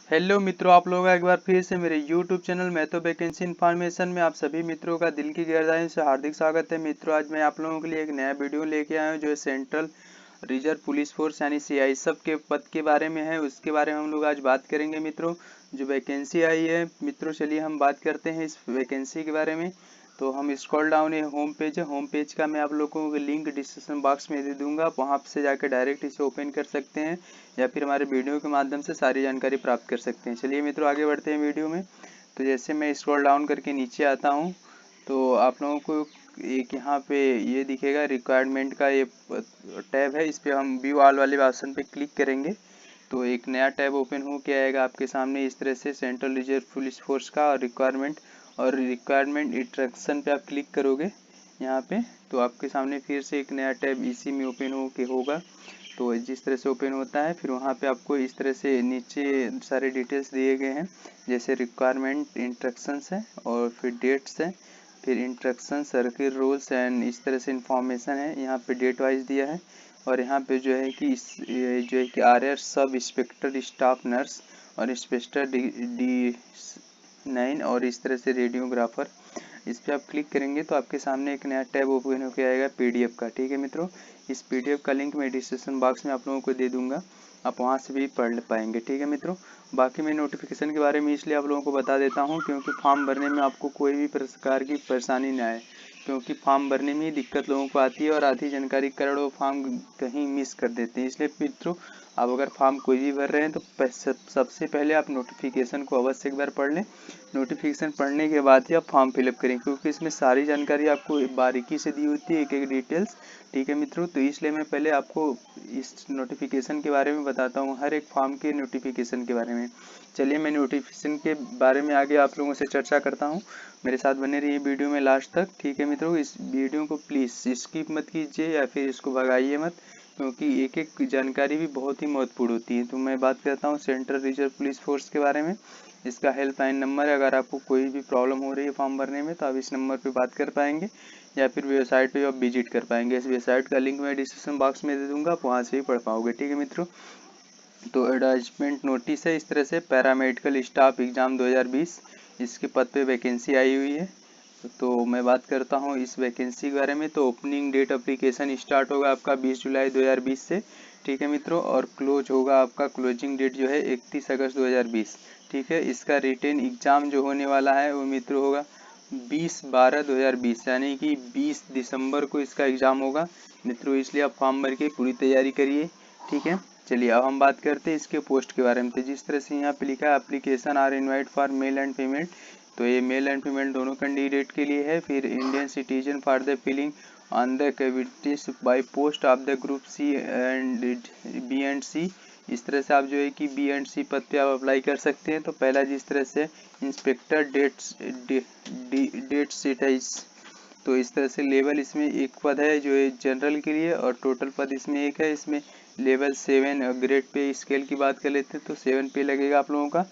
Hello मित्रों, आप लोगों का एक बार फिर से मेरे YouTube चैनल मैं तो वैकेंसी इन्फॉर्मेशन में आप सभी मित्रों का दिल की गहराई से हार्दिक स्वागत है। मित्रों, आज मैं आप लोगों के लिए एक नया वीडियो लेके आया हूं जो सेंट्रल रिजर्व पुलिस फोर्स यानी CI सब के पद के बारे में है। उसके बारे में हम लोग आज बात करेंगे मित्रों। जो वैकेंसी आई है मित्रों, चलिए हम बात करते हैं इस वैकेंसी के बारे में। तो हम स्क्रॉल डाउन, ये होम पेज है। होम पेज का मैं आप लोगों को लिंक डिस्क्रिप्शन बॉक्स में दे दूंगा, आप वहाँ से जाकर डायरेक्ट इसे ओपन कर सकते हैं या फिर हमारे वीडियो के माध्यम से सारी जानकारी प्राप्त कर सकते हैं। चलिए मित्रों, आगे बढ़ते हैं वीडियो में। तो जैसे मैं स्क्रॉल डाउन करके नीचे आता हूँ तो आप लोगों को एक यहाँ पे ये दिखेगा रिक्वायरमेंट का ये टैब है। इस पर हम व्यू ऑल वाले ऑप्शन पे क्लिक करेंगे तो एक नया टैब ओपन हो के आएगा आपके सामने इस तरह से, सेंट्रल रिजर्व पुलिस फोर्स का रिक्वायरमेंट। और रिक्वायरमेंट इंस्ट्रक्शन पे आप क्लिक करोगे यहाँ पे तो आपके सामने फिर से एक नया टैब इसी में ओपन हो के होगा। तो जिस तरह से ओपन होता है फिर वहाँ पे आपको इस तरह से नीचे सारे डिटेल्स दिए गए हैं, जैसे रिक्वायरमेंट इंस्ट्रक्शंस है और फिर डेट्स है, फिर इंस्ट्रक्शन सर्किल रूल्स एंड इस तरह से इंफॉर्मेशन है। यहाँ पे डेट वाइज दिया है और यहाँ पे जो है कि जो है कि RR sub inspector staff nurse और इंस्पेक्टर D9 और इस तरह से रेडियोग्राफर। इस पर आप क्लिक करेंगे तो आपके सामने एक नया टैब ओपन होकर आएगा PDF का। ठीक है मित्रों, इस PDF का लिंक मैं डिस्क्रिप्शन बॉक्स में आप लोगों को दे दूंगा, आप वहां से भी पढ़ पाएंगे। ठीक है मित्रों, बाकी मैं नोटिफिकेशन के बारे में इसलिए आप लोगों को बता देता हूं क्योंकि फॉर्म भरने में आपको कोई भी प्रकार की परेशानी ना आए, क्योंकि फॉर्म भरने में ही दिक्कत लोगों को आती है और आधी जानकारी करोड़ों फॉर्म कहीं मिस कर देते हैं। इसलिए मित्रों, आप अगर फॉर्म कोई भी भर रहे हैं तो सबसे पहले आप नोटिफिकेशन को अवश्य एक बार पढ़ लें। नोटिफिकेशन पढ़ने के बाद ही आप फॉर्म फिलअप करें, क्योंकि इसमें सारी जानकारी आपको बारीकी से दी होती है, एक एक डिटेल्स। ठीक है मित्रों, तो इसलिए मैं पहले आपको इस नोटिफिकेशन के बारे में बताता हूँ, हर एक फॉर्म के नोटिफिकेशन के बारे में। चलिए मैं नोटिफिकेशन के बारे में आगे आप लोगों से चर्चा करता हूँ, मेरे साथ बने रहिए वीडियो में लास्ट तक। ठीक है मित्रों, इस वीडियो को प्लीज़ स्किप मत कीजिए या फिर इसको भगाइए मत, क्योंकि एक एक जानकारी भी बहुत ही महत्वपूर्ण होती है। तो मैं बात करता हूँ सेंट्रल रिजर्व पुलिस फोर्स के बारे में। इसका हेल्पलाइन नंबर है, अगर आपको कोई भी प्रॉब्लम हो रही है फॉर्म भरने में तो आप इस नंबर पे बात कर पाएंगे या फिर वेबसाइट पे आप विजिट कर पाएंगे। इस वेबसाइट का लिंक मैं डिस्क्रिप्शन बॉक्स में दे दूंगा, आप वहाँ से भी पढ़ पाओगे। ठीक है मित्रों, तो एडवर्टाइजमेंट नोटिस है इस तरह से, पैरामेडिकल स्टाफ एग्जाम 2020 इसके पद पे वैकेंसी आई हुई है। तो मैं बात करता हूँ इस वैकेंसी के बारे में। तो ओपनिंग डेट एप्लीकेशन स्टार्ट होगा आपका 20 जुलाई 2020 से। ठीक है मित्रों, और क्लोज होगा आपका, क्लोजिंग डेट जो है 31 अगस्त 2020। ठीक है, इसका रिटेन एग्जाम जो होने वाला है वो मित्रों होगा 20/12/2020 यानी कि 20 दिसंबर को इसका एग्जाम होगा मित्रों, इसलिए आप फॉर्म भर के पूरी तैयारी करिए। ठीक है, चलिए अब हम बात करते हैं इसके पोस्ट के बारे में। तो जिस तरह से यहाँ पे लिखा है application are invite for male and female, तो ये मेल एंड फीमेल दोनों कैंडिडेट के लिए है। फिर Indian citizen for the filling on the cavities by post of the group C and B&C। इस तरह से आप जो है कि B&C पद पे आप अप्लाई कर सकते हैं। तो पहला जिस तरह से इंस्पेक्टर डेट सिटाइज, तो इस तरह से लेवल इसमें एक पद है जो है जनरल के लिए और टोटल पद इसमें एक है। इसमें लेवल 7 ग्रेड पे स्केल की बात कर लेते हैं तो 7 पे लगेगा आप लोगों का।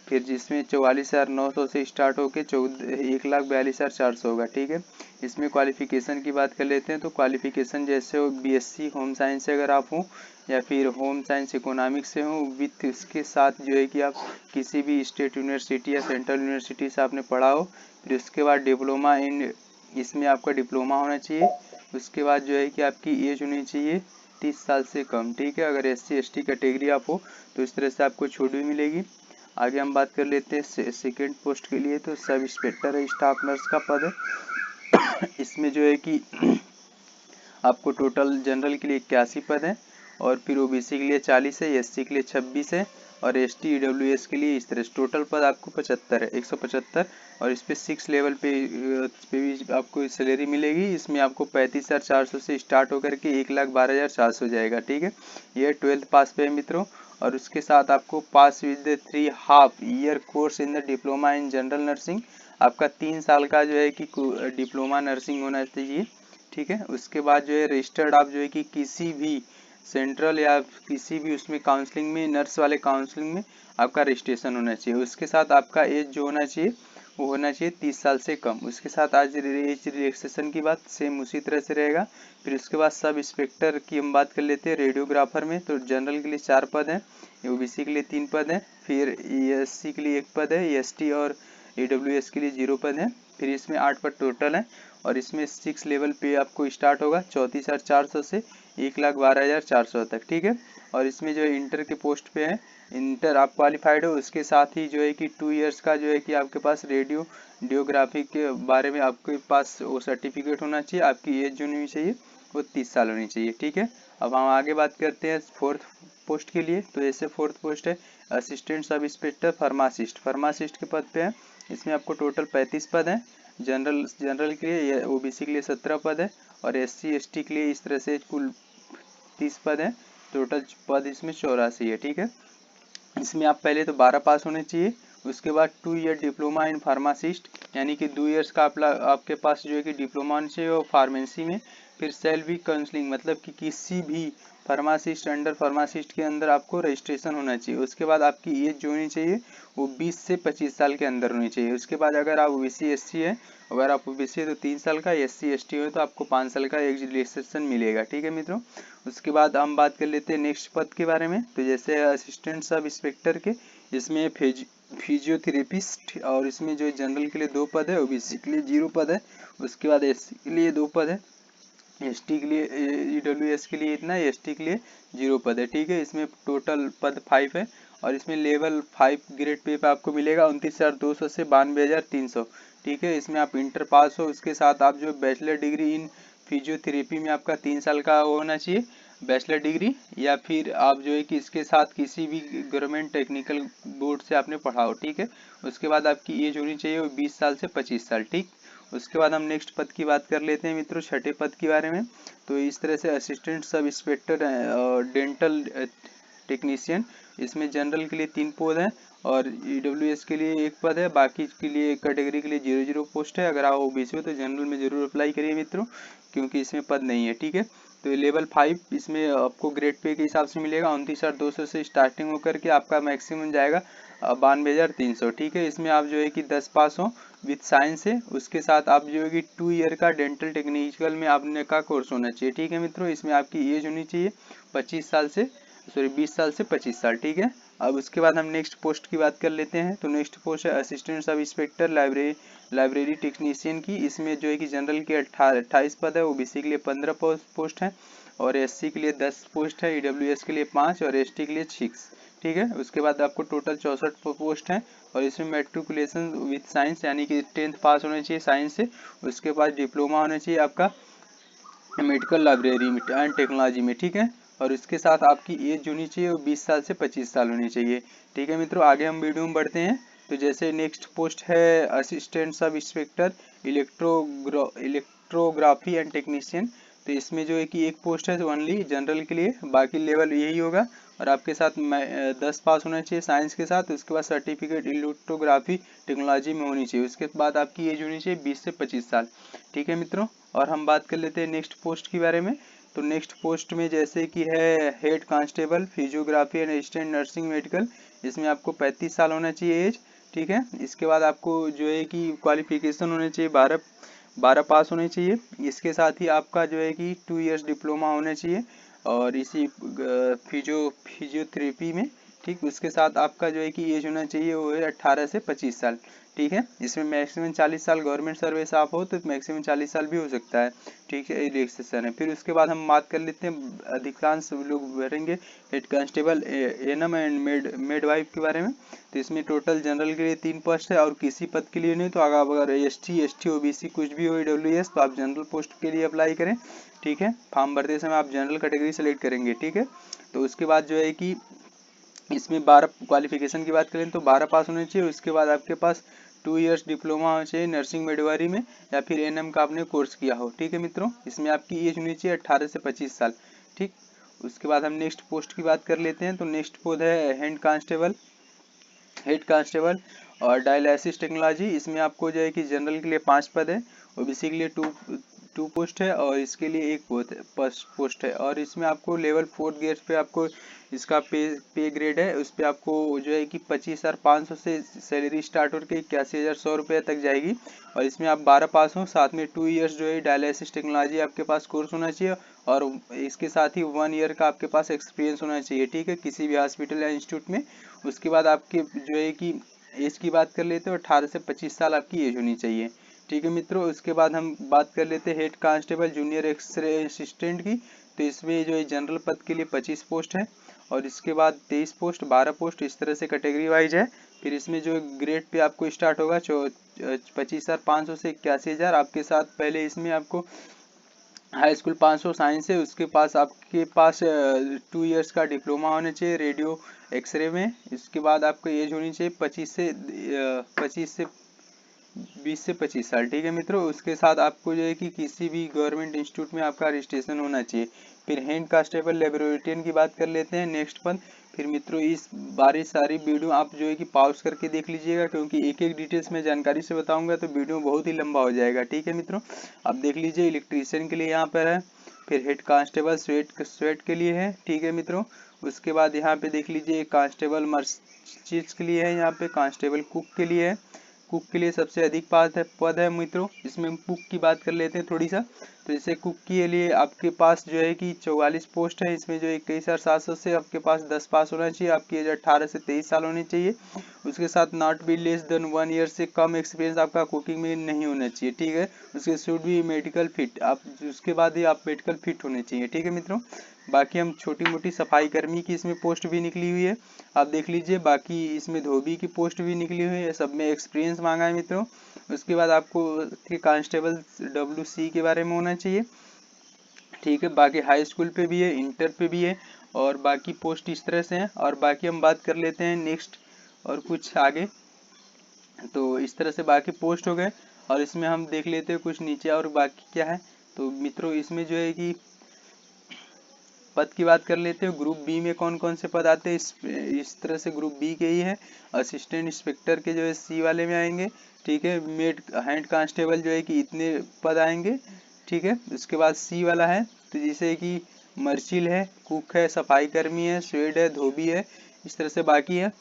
फिर जिसमें 44,900 से स्टार्ट होकर 1,42,400 होगा। ठीक है, इसमें क्वालिफिकेशन की बात कर लेते हैं तो क्वालिफिकेशन जैसे हो BSc होम साइंस से अगर आप हो या फिर होम साइंस इकोनॉमिक्स से हो, विथ इसके साथ जो है कि आप किसी भी स्टेट यूनिवर्सिटी या सेंट्रल यूनिवर्सिटी से आपने पढ़ा हो। फिर उसके बाद डिप्लोमा इन, इसमें आपका डिप्लोमा होना चाहिए। उसके बाद जो है कि आपकी एज होनी चाहिए 30 साल से कम। ठीक है, अगर SC ST कैटेगरी आप हो तो इस तरह से आपको छूट भी मिलेगी। आगे हम बात कर लेते हैं सेकेंड पोस्ट के लिए, तो सब इंस्पेक्टर है, स्टाफ नर्स का पद है। इसमें जो है कि आपको टोटल जनरल के लिए 81 पद है और फिर OBC के लिए 40 है, SC के लिए 26 है और ST EWS के लिए इस तरह टोटल पद आपको 75 है, 175। और इस पे 6 लेवल पे भी आपको सैलरी मिलेगी। इसमें आपको 35,400 से स्टार्ट होकर के 1,12,400 जाएगा। ठीक है, ये 12th पास पे है मित्रों। और उसके साथ आपको pass with the 3.5 year course in the diploma in general nursing, आपका 3 साल का जो है कि डिप्लोमा नर्सिंग होना चाहिए। ठीक है, उसके बाद जो है रजिस्टर्ड आप जो है कि किसी भी सेंट्रल या किसी भी उसमें काउंसलिंग में, नर्स वाले काउंसलिंग में आपका रजिस्ट्रेशन होना चाहिए। उसके साथ आपका एज जो होना चाहिए वो होना चाहिए 30 साल से कम। उसके साथ आज एज रिलैक्सेशन की बात सेम उसी तरह से रहेगा। फिर उसके बाद सब इंस्पेक्टर की हम बात कर लेते हैं। रेडियोग्राफर में तो जनरल के लिए 4 पद हैं, ओबीसी के लिए 3 पद हैं, फिर ईएससी के लिए 1 पद है, ईएसटी और ईडब्ल्यूएस के लिए 0 पद है। फिर इसमें 8 पद टोटल है और इसमें 6 लेवल पे आपको स्टार्ट होगा 34,400 से 1,12,400 तक, ठीक है। और इसमें जो है इंटर के पोस्ट पे है, इंटर आप क्वालिफाइड हो, उसके साथ ही जो है कि 2 इयर्स का जो है कि आपके पास रेडियोग्राफी के बारे में आपके पास वो सर्टिफिकेट होना चाहिए। आपकी एज जो होनी चाहिए वो 30 साल होनी चाहिए, ठीक है। अब हम आगे बात करते हैं 4th पोस्ट के लिए। तो ऐसे 4th पोस्ट है assistant sub inspector pharmacist. Pharmacist के पद पे है, इसमें आपको टोटल 35 पद है। जनरल के लिए, ओबीसी के लिए 17 पद है और एससी एसटी के लिए इस तरह से कुल 30 पद है। टोटल पद इसमें 84 है, ठीक है। इसमें आप पहले तो 12 पास होने चाहिए। उसके बाद 2 ईयर डिप्लोमा इन फार्मासिस्ट, यानी कि 2 इयर्स का आपके पास जो है कि डिप्लोमा होना चाहिए और फार्मेसी में। फिर सेल्फ भी काउंसलिंग, मतलब कि किसी भी फार्मासिस्ट अंडर फार्मासिस्ट के अंदर आपको रजिस्ट्रेशन होना चाहिए। उसके बाद आपकी एज जो होनी चाहिए वो 20 से 25 साल के अंदर होनी चाहिए। उसके बाद अगर आप ओबीसी एससी है, अगर आप ओबीसी है तो 3 साल का, एससी एसटी हो तो आपको 5 साल का एज रिलैक्सेशन मिलेगा, ठीक है मित्रों। उसके बाद हम बात कर लेते हैं नेक्स्ट पद के बारे में। तो जैसे असिस्टेंट सब इंस्पेक्टर के, इसमें फिजियोथेरेपिस्ट और इसमें जो जनरल के लिए 2 पद है, ओबीसी के लिए 0 पद है। उसके बाद एससी के लिए 2 पद है, एसटी के लिए, ईडब्ल्यूएस के लिए इतना, एसटी के लिए 0 पद है, ठीक है। इसमें टोटल पद 5 है और इसमें लेवल 5 ग्रेड पे आपको मिलेगा 29,200 से 92,300, ठीक है। इसमें आप इंटर पास हो, उसके साथ आप जो बैचलर डिग्री इन फिजियोथेरेपी में आपका 3 साल का होना चाहिए बैचलर डिग्री, या फिर आप जो है कि इसके साथ किसी भी गवर्नमेंट टेक्निकल बोर्ड से आपने पढ़ा हो, ठीक है। उसके बाद आपकी एज होनी चाहिए वो 20 साल से 25 साल, ठीक। उसके बाद हम नेक्स्ट पद की बात कर लेते हैं मित्रों, छठे पद के बारे में। तो इस तरह से assistant sub inspector dental technician, इसमें जनरल के लिए 3 पद हैं और ईडब्ल्यूएस के लिए 1 पद है। बाकी के लिए कैटेगरी के लिए 0 पोस्ट है। अगर आप ओबीसी हो तो जनरल में जरूर अप्लाई करिए मित्रों, क्योंकि इसमें पद नहीं है, ठीक है। तो लेवल 5 इसमें आपको ग्रेड पे के हिसाब से मिलेगा 29,200 से स्टार्टिंग होकर के आपका मैक्सिमम जाएगा 92,300, ठीक है। इसमें आप जो है कि 10 पास हो विथ साइंस है। उसके साथ आप जो है कि 2 ईयर का डेंटल टेक्निकल में आपने का कोर्स होना चाहिए, ठीक है मित्रों। इसमें आपकी एज होनी चाहिए 25 साल से 20 साल से 25 साल, ठीक है। अब उसके बाद हम नेक्स्ट पोस्ट की बात कर लेते हैं। तो नेक्स्ट पोस्ट है assistant sub inspector library technician की। इसमें जो है कि जनरल के 28 पद है, ओबीसी के लिए 15 पोस्ट है और एससी के लिए 10 पोस्ट है, ईडब्ल्यूएस के लिए 5 और एसटी के लिए 6, ठीक है। उसके बाद आपको टोटल 64 पोस्ट है और इसमें मेट्रिकुलेशन विथ साइंस, यानी कि 10th पास होना चाहिए साइंस से। उसके बाद डिप्लोमा होना चाहिए आपका मेडिकल लाइब्रेरी एंड टेक्नोलॉजी में, ठीक है। और उसके साथ आपकी एज होनी चाहिए वो 20 साल से 25 साल होनी चाहिए, ठीक है मित्रों। आगे हम वीडियो में बढ़ते हैं। तो जैसे नेक्स्ट पोस्ट है assistant sub inspector electrography and technician. तो इसमें जो है कि 1 पोस्ट है ओनली जनरल के लिए, बाकी लेवल यही होगा और आपके साथ 10 पास होना चाहिए साइंस के साथ। उसके बाद सर्टिफिकेट इलेक्ट्रोग्राफी टेक्नोलॉजी में होनी चाहिए। उसके बाद आपकी एज होनी चाहिए 20 से 25 साल, ठीक है मित्रों। और हम बात कर लेते हैं नेक्स्ट पोस्ट के बारे में। तो नेक्स्ट पोस्ट में जैसे कि है head constable physiography and assistant nursing medical, इसमें आपको 35 साल होना चाहिए एज, ठीक है। इसके बाद आपको जो है कि क्वालिफिकेशन होने चाहिए 12 पास होने चाहिए। इसके साथ ही आपका जो है कि 2 इयर्स डिप्लोमा होना चाहिए और इसी फिजियोथेरेपी में, ठीक। उसके साथ आपका जो है कि एज होना चाहिए वो है 18 से 25 साल, ठीक है। इसमें मैक्सिमम 40 साल गवर्नमेंट सर्विस आप हो तो मैक्सिमम 40 साल भी हो सकता है, ठीक है। रिलैक्सेशन है। फिर उसके बाद हम बात कर लेते हैं, अधिकांश लोग भरेंगे head constable ANM and midwife के बारे में। तो इसमें टोटल जनरल के लिए 3 पोस्ट है और किसी पद के लिए नहीं। तो अगर एसटी ओबीसी कुछ भी हो ईडब्ल्यूएस तो आप जनरल पोस्ट के लिए अप्लाई करें, ठीक है। फॉर्म भरते समय आप जनरल कैटेगरी सेलेक्ट करेंगे, ठीक है। तो उसके बाद जो है कि इसमें 12 क्वालिफिकेशन की बात करें तो 12 पास होने चाहिए। उसके बाद आपके पास 2 इयर्स डिप्लोमा होना चाहिए नर्सिंग मेडवारी में, या फिर एनएम का आपने कोर्स किया हो, ठीक है मित्रों। इसमें आपकी एज होनी चाहिए 18 से 25 साल, ठीक। उसके बाद हम नेक्स्ट पोस्ट की बात कर लेते हैं। तो नेक्स्ट पोस्ट है हेड कांस्टेबल और डायलिसिस टेक्नोलॉजी। इसमें आपको जो है कि जनरल के लिए 5 पद है, ओबीसी के लिए 2 पोस्ट है और इसके लिए 1 पोस्ट है। और इसमें आपको लेवल 4 गेट्स पे आपको इसका पे ग्रेड है, उस पर आपको जो है कि 25,500 से सैलरी स्टार्ट होकर 81,100 रुपये तक जाएगी। और इसमें आप 12 पास हो, साथ में 2 इयर्स जो है डायलिसिस टेक्नोलॉजी आपके पास कोर्स होना चाहिए और इसके साथ ही 1 ईयर का आपके पास एक्सपीरियंस होना चाहिए, ठीक है, किसी भी हॉस्पिटल या इंस्टीट्यूट में। उसके बाद आपके जो है कि एज की बात कर लेते हैं, 18 से 25 साल आपकी एज होनी चाहिए, ठीक है मित्रों। उसके बाद हम बात कर लेते हैं head constable junior X ray assistant की। तो इसमें जो है जनरल पद के लिए 25 पोस्ट है और इसके बाद 23 पोस्ट, 12 पोस्ट, इस तरह से कैटेगरी वाइज है। फिर इसमें जो ग्रेड पे आपको स्टार्ट होगा 25,500 से 81,000। आपके साथ पहले इसमें आपको हाई स्कूल 500 साइंस है, उसके पास आपके पास 2 इयर्स का डिप्लोमा होना चाहिए रेडियो एक्सरे में। इसके बाद आपको एज होनी चाहिए 25 से 20 से 25 साल, ठीक है मित्रों। उसके साथ आपको जो है कि किसी भी गवर्नमेंट इंस्टीट्यूट में आपका रजिस्ट्रेशन होना चाहिए। फिर हेड कांस्टेबल लेबोरेटरियन की बात कर लेते हैं नेक्स्ट पद। फिर मित्रों इस बारी सारी वीडियो आप जो है कि पॉज करके देख लीजिएगा, क्योंकि एक एक डिटेल्स में जानकारी से बताऊंगा तो वीडियो बहुत ही लंबा हो जाएगा, ठीक है मित्रों। आप देख लीजिए इलेक्ट्रीशियन के लिए यहाँ पर है, फिर हेड कांस्टेबल स्वेट के लिए है, ठीक है मित्रों। उसके बाद यहाँ पे देख लीजिए कांस्टेबल मर्चेंट्स के लिए है, यहाँ पे कांस्टेबल कुक के लिए है। कुक के लिए सबसे अधिक पद है मित्रों। इसमें कुक की बात कर लेते हैं थोड़ी सा। तो जैसे कुक के लिए आपके पास जो है कि 44 पोस्ट है। इसमें जो 21,700 से आपके पास 10 पास होना चाहिए, आपकी एज 18 से 23 साल होनी चाहिए। उसके साथ not be less than 1 year से कम एक्सपीरियंस आपका कुकिंग में नहीं होना चाहिए, ठीक है। उसके शुड भी मेडिकल फिट, आप उसके बाद ही आप मेडिकल फिट होने चाहिए, ठीक है मित्रों। बाकी हम छोटी मोटी सफाई कर्मी की इसमें पोस्ट भी निकली हुई है, आप देख लीजिए। बाकी इसमें धोबी की पोस्ट भी निकली हुई है, सब में एक्सपीरियंस मांगा है मित्रों। उसके बाद आपको कांस्टेबल WC के बारे में होना चाहिए, ठीक है। बाकी हाई स्कूल पे भी है, इंटर पे भी है और बाकी पोस्ट इस तरह से हैं। और बाकी हम बात कर लेते हैं नेक्स्ट और कुछ आगे। तो इस तरह से बाकी पोस्ट हो गए और इसमें हम देख लेते हैं कुछ नीचे और बाकी क्या है। तो मित्रों इसमें जो है कि पद की बात कर लेते हैं। ग्रुप बी में कौन कौन से पद आते हैं, इस तरह से ग्रुप बी के ही है। असिस्टेंट इंस्पेक्टर के जो है C वाले में आएंगे, ठीक है। मेड हैंड कांस्टेबल जो है कि इतने पद आएंगे, ठीक है। उसके बाद C वाला है तो जैसे कि मर्चिल है, कुक है, सफाई कर्मी है, स्वेड है, धोबी है, इस तरह से बाकी है।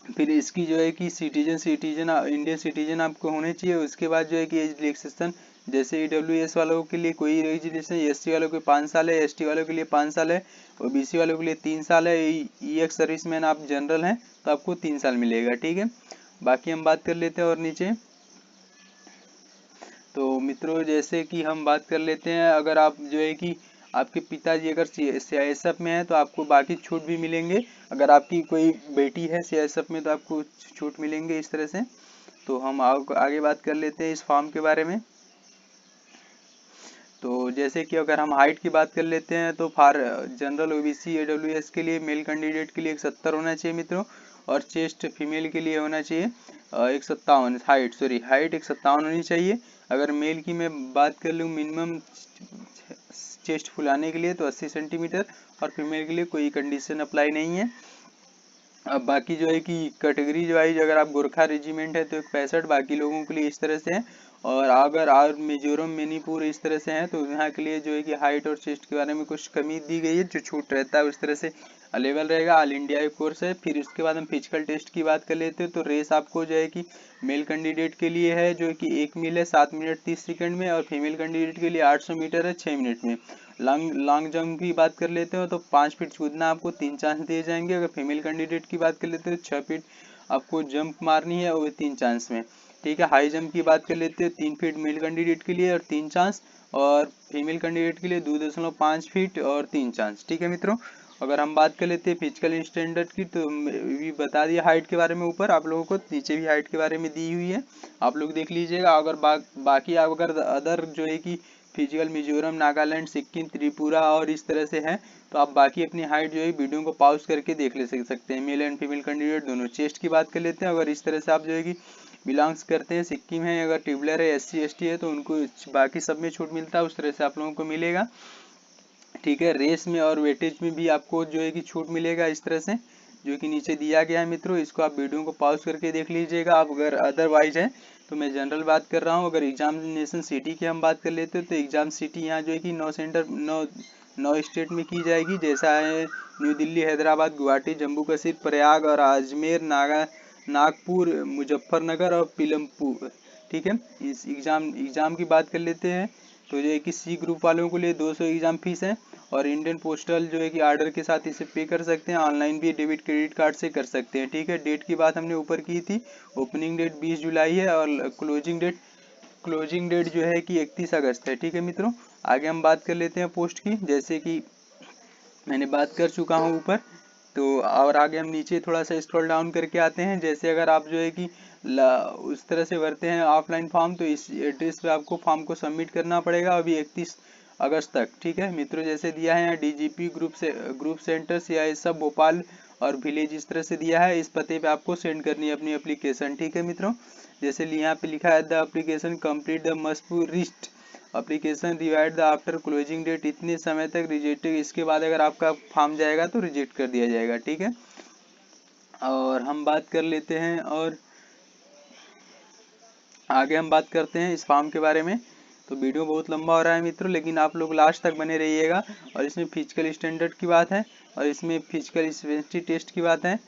फिर इसकी जो है कि सिटीजन इंडियन सिटीजन आपको होने चाहिए। उसके बाद जो है कि एज रिलैक्सेशन, जैसे EWS वालों के लिए कोई रेजिस्ट्रेशन, SC वालों के 5 साल है, ST वालों के लिए 5 साल है और BC वालों के लिए 3 साल है। EX सर्विसमैन आप जनरल हैं तो आपको 3 साल मिलेगा, ठीक है। बाकी हम बात कर लेते हैं और नीचे। तो मित्रों जैसे कि हम बात कर लेते हैं, अगर आप जो है कि आपके पिताजी अगर CISF में है तो आपको बाकी छूट भी मिलेंगे। अगर आपकी कोई बेटी है CISF में तो आपको छूट मिलेंगे इस तरह से। तो हम आगे बात कर लेते हैं इस फॉर्म के बारे में। तो जैसे कि अगर हम हाइट की बात कर लेते हैं तो फॉर जनरल OBC AWS के लिए मेल कैंडिडेट के लिए 170 होना चाहिए मित्रों और चेस्ट फीमेल के लिए होना चाहिए 157। हाइट 157 होनी चाहिए। अगर मेल की मैं बात कर लूँ मिनिमम चेस्ट फुलाने के लिए तो 80 सेंटीमीटर और फीमेल के लिए कोई कंडीशन अप्लाई नहीं है। अब बाकी जो है कि कैटेगरी वाइज अगर आप गोरखा रेजिमेंट है तो 65, बाकी लोगों के लिए इस तरह से है। और अगर और मिजोरम मणिपुर इस तरह से है तो यहाँ के लिए जो है कि हाइट और चेस्ट के बारे में कुछ कमी दी गई है, जो छूट रहता है उस तरह से अवेलेबल रहेगा। ऑल इंडिया कोर्स है। फिर उसके बाद हम फिजिकल टेस्ट की बात कर लेते हैं। तो रेस आपको जो है कि मेल कैंडिडेट के लिए है जो कि 1 मील है 7 मिनट 30 सेकंड में और फीमेल कैंडिडेट के लिए 800 मीटर है 6 मिनट में। लॉन्ग जंप की बात कर लेते हो तो 5 फीट कूदना आपको 3 चांस दिए जाएंगे। अगर फीमेल कैंडिडेट की बात कर लेते हो 6 फीट आपको जंप मारनी है और 3 चांस में, ठीक है। हाई जंप की बात कर लेते हैं 3 फीट मेल कैंडिडेट के लिए और 3 चांस और फीमेल कैंडिडेट के लिए 2.5 फीट और 3 चांस, ठीक है मित्रों। अगर हम बात कर लेते हैं फिजिकल स्टैंडर्ड की तो भी बता दिया हाइट के बारे में ऊपर, आप लोगों को नीचे भी हाइट के बारे में दी हुई है, आप लोग देख लीजिएगा। अगर बाकी अगर अदर जो है कि फिजिकल मिजोरम, नागालैंड, सिक्किम, त्रिपुरा और इस तरह से है तो आप बाकी अपनी हाइट जो है वीडियो को पॉज करके देख ले सकते हैं। मेल एंड फीमेल कैंडिडेट दोनों। चेस्ट की बात कर लेते हैं, अगर इस तरह से आप जो है कि बिलोंग्स करते हैं, सिक्किम है, अगर ट्यूबलर है, SC ST है तो उनको बाकी सब में छूट मिलता है, उस तरह से आप लोगों को मिलेगा, ठीक है। रेस में और वेटेज में भी आपको जो है कि छूट मिलेगा इस तरह से, जो कि नीचे दिया गया है मित्रों। इसको आप वीडियो को पॉज करके देख लीजिएगा। आप अगर अदरवाइज है तो मैं जनरल बात कर रहा हूँ। अगर एग्जामिनेशन सिटी की हम बात कर लेते हैं तो एग्जाम सिटी यहाँ जो है कि 9 स्टेट में की जाएगी, जैसा है न्यू दिल्ली, हैदराबाद, गुवाहाटी, जम्मू कश्मीर, प्रयाग और अजमेर, नागपुर, मुजफ्फरनगर और पिलमपुर। ठीक है, इस एग्जाम की बात कर लेते हैं तो जो है कि सी ग्रुप वालों के लिए 200 एग्जाम फीस है और इंडियन पोस्टल जो है कि आर्डर के साथ इसे पे कर सकते हैं, ऑनलाइन भी डेबिट क्रेडिट कार्ड से कर सकते हैं। ठीक है, डेट की बात हमने ऊपर की थी, ओपनिंग डेट 20 जुलाई है और क्लोजिंग डेट जो है कि 31 अगस्त है। ठीक है मित्रों, आगे हम बात कर लेते हैं पोस्ट की, जैसे कि मैंने बात कर चुका हूँ ऊपर। तो और आगे हम नीचे थोड़ा सा स्क्रॉल डाउन करके आते हैं। जैसे अगर आप जो है कि उस तरह से भरते हैं ऑफलाइन फॉर्म, तो इस एड्रेस पे आपको फॉर्म को सबमिट करना पड़ेगा अभी 31 अगस्त तक। ठीक है मित्रों, जैसे दिया है यहाँ DGP group centre CISF Bhopal और विलेज, इस तरह से दिया है। इस पते पे आपको सेंड करनी है अपनी एप्लीकेशन। ठीक है मित्रों, जैसे यहाँ पे लिखा है the application complete the must wrist application revived the after closing date, इतने समय तक रिजेक्टेड, इसके बाद अगर आपका फॉर्म जाएगा तो रिजेक्ट कर दिया जाएगा। ठीक है, और हम बात कर लेते हैं और आगे हम बात करते हैं इस फॉर्म के बारे में। तो वीडियो बहुत लंबा हो रहा है मित्रों, लेकिन आप लोग लास्ट तक बने रहिएगा। और इसमें फिजिकल स्टैंडर्ड की बात है और इसमें फिजिकल स्पेशलिटी टेस्ट की बात है।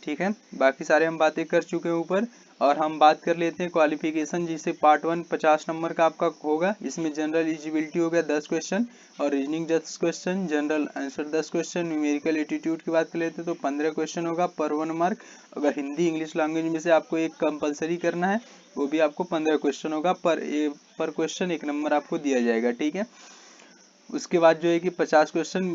ठीक है, बाकी सारे हम बातें कर चुके हैं ऊपर। और हम बात कर लेते हैं क्वालिफिकेशन, जिसे पार्ट 1 50 नंबर का आपका होगा। इसमें जनरल एलिजिबिलिटी हो गया 10 क्वेश्चन और reasoning 10 question, general answer 10 question, numerical attitude की बात कर लेते हैं तो 15 क्वेश्चन होगा पर 1 मार्क। अगर हिंदी इंग्लिश लैंग्वेज में से आपको एक कंपलसरी करना है, वो भी आपको 15 क्वेश्चन होगा, पर क्वेश्चन 1 नंबर आपको दिया जाएगा। ठीक है, उसके बाद जो है कि 50 क्वेश्चन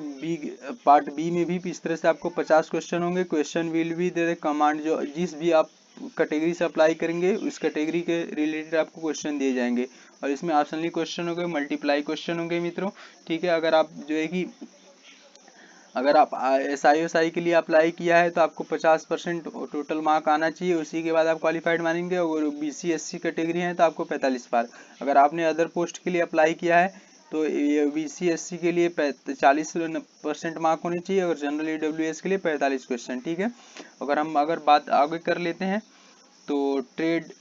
पार्ट बी में भी इस तरह से आपको 50 क्वेश्चन होंगे। Question will be they command, जो जिस भी आप कैटेगरी से अप्लाई करेंगे उस कैटेगरी के रिलेटेड आपको क्वेश्चन दिए जाएंगे। और इसमें ऑप्शनली क्वेश्चन होंगे, मल्टीप्लाई क्वेश्चन होंगे मित्रों। ठीक है, अगर आप जो है कि अगर आप SI के लिए अप्लाई किया है तो आपको 50% टोटल मार्क आना चाहिए, उसी के बाद आप क्वालिफाइड मानेंगे। और BC SC कैटेगरी है तो आपको 45 मार्क। अगर आपने अदर पोस्ट के लिए अप्लाई किया है तो BC SC के लिए 40% मार्क होने चाहिए और जनरल EWS के लिए 45 क्वेश्चन। ठीक है, अगर बात आगे कर लेते हैं तो ट्रेड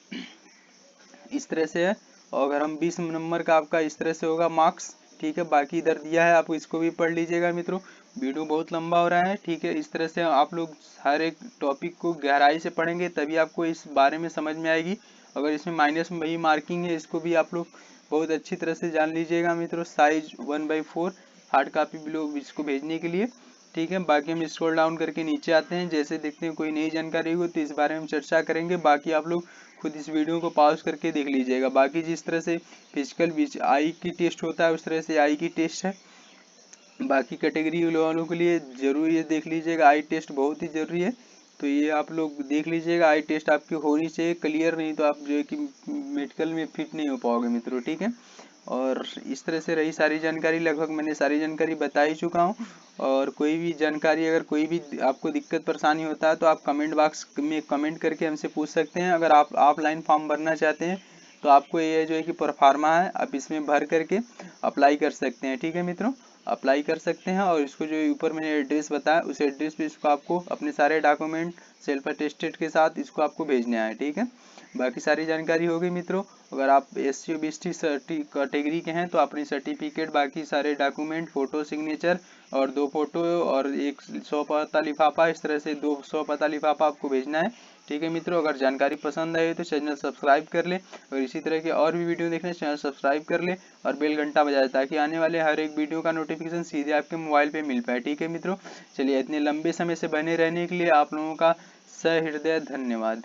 इस तरह से है। और अगर हम 20 नंबर का आपका इस तरह से होगा मार्क्स। ठीक है, बाकी इधर दिया है, आप इसको भी पढ़ लीजिएगा मित्रों, वीडियो बहुत लंबा हो रहा है। ठीक है, इस तरह से आप लोग हर एक टॉपिक को गहराई से पढ़ेंगे तभी आपको इस बारे में समझ में आएगी। अगर इसमें माइनस में भी मार्किंग है, इसको भी आप लोग बहुत अच्छी तरह से जान लीजिएगा मित्रों। साइज 1/4 हार्ड कापी भी लोग इसको भेजने के लिए। ठीक है, बाकी हम स्क्रॉल डाउन करके नीचे आते हैं। जैसे देखते हैं कोई नई जानकारी हो तो इस बारे में चर्चा करेंगे, बाकी आप लोग खुद इस वीडियो को पॉज करके देख लीजिएगा। बाकी जिस तरह से फिजिकल आई की टेस्ट होता है उस तरह से आई की टेस्ट है। बाकी कैटेगरी वालों के लिए जरूर ये देख लीजिएगा, आई टेस्ट बहुत ही जरूरी है, तो ये आप लोग देख लीजिएगा। आई टेस्ट आपकी होनी चाहिए क्लियर, नहीं तो आप जो है कि मेडिकल में फिट नहीं हो पाओगे मित्रों। ठीक है, और इस तरह से रही सारी जानकारी, लगभग मैंने सारी जानकारी बता ही चुका हूँ। और कोई भी जानकारी, अगर कोई भी आपको दिक्कत परेशानी होता है तो आप कमेंट बॉक्स में कमेंट करके हमसे पूछ सकते हैं। अगर आप ऑफलाइन फॉर्म भरना चाहते हैं तो आपको ये जो है कि प्रोफार्मा है, आप इसमें भर करके अप्लाई कर सकते हैं। ठीक है मित्रों, अप्लाई कर सकते हैं। और इसको जो ऊपर मैंने एड्रेस बताया उस एड्रेस पे इसको आपको अपने सारे डॉक्यूमेंट सेल्फ अटेस्टेड के साथ इसको आपको भेजने आए। ठीक है, बाकी सारी जानकारी हो गई मित्रों। अगर आप SC BC कैटेगरी के हैं तो अपनी सर्टिफिकेट, बाकी सारे डॉक्यूमेंट, फोटो सिग्नेचर और 2 फोटो और एक 100 पता लिफाफा, इस तरह से 200 पता लिफाफा आपको भेजना है। ठीक है मित्रों, अगर जानकारी पसंद आई तो चैनल सब्सक्राइब कर ले और इसी तरह के और भी वीडियो देखने चैनल सब्सक्राइब कर ले और बेल घंटा बजाए ताकि आने वाले हर एक वीडियो का नोटिफिकेशन सीधे आपके मोबाइल पे मिल पाए। ठीक है मित्रों, चलिए इतने लंबे समय से बने रहने के लिए आप लोगों का सहृदय धन्यवाद।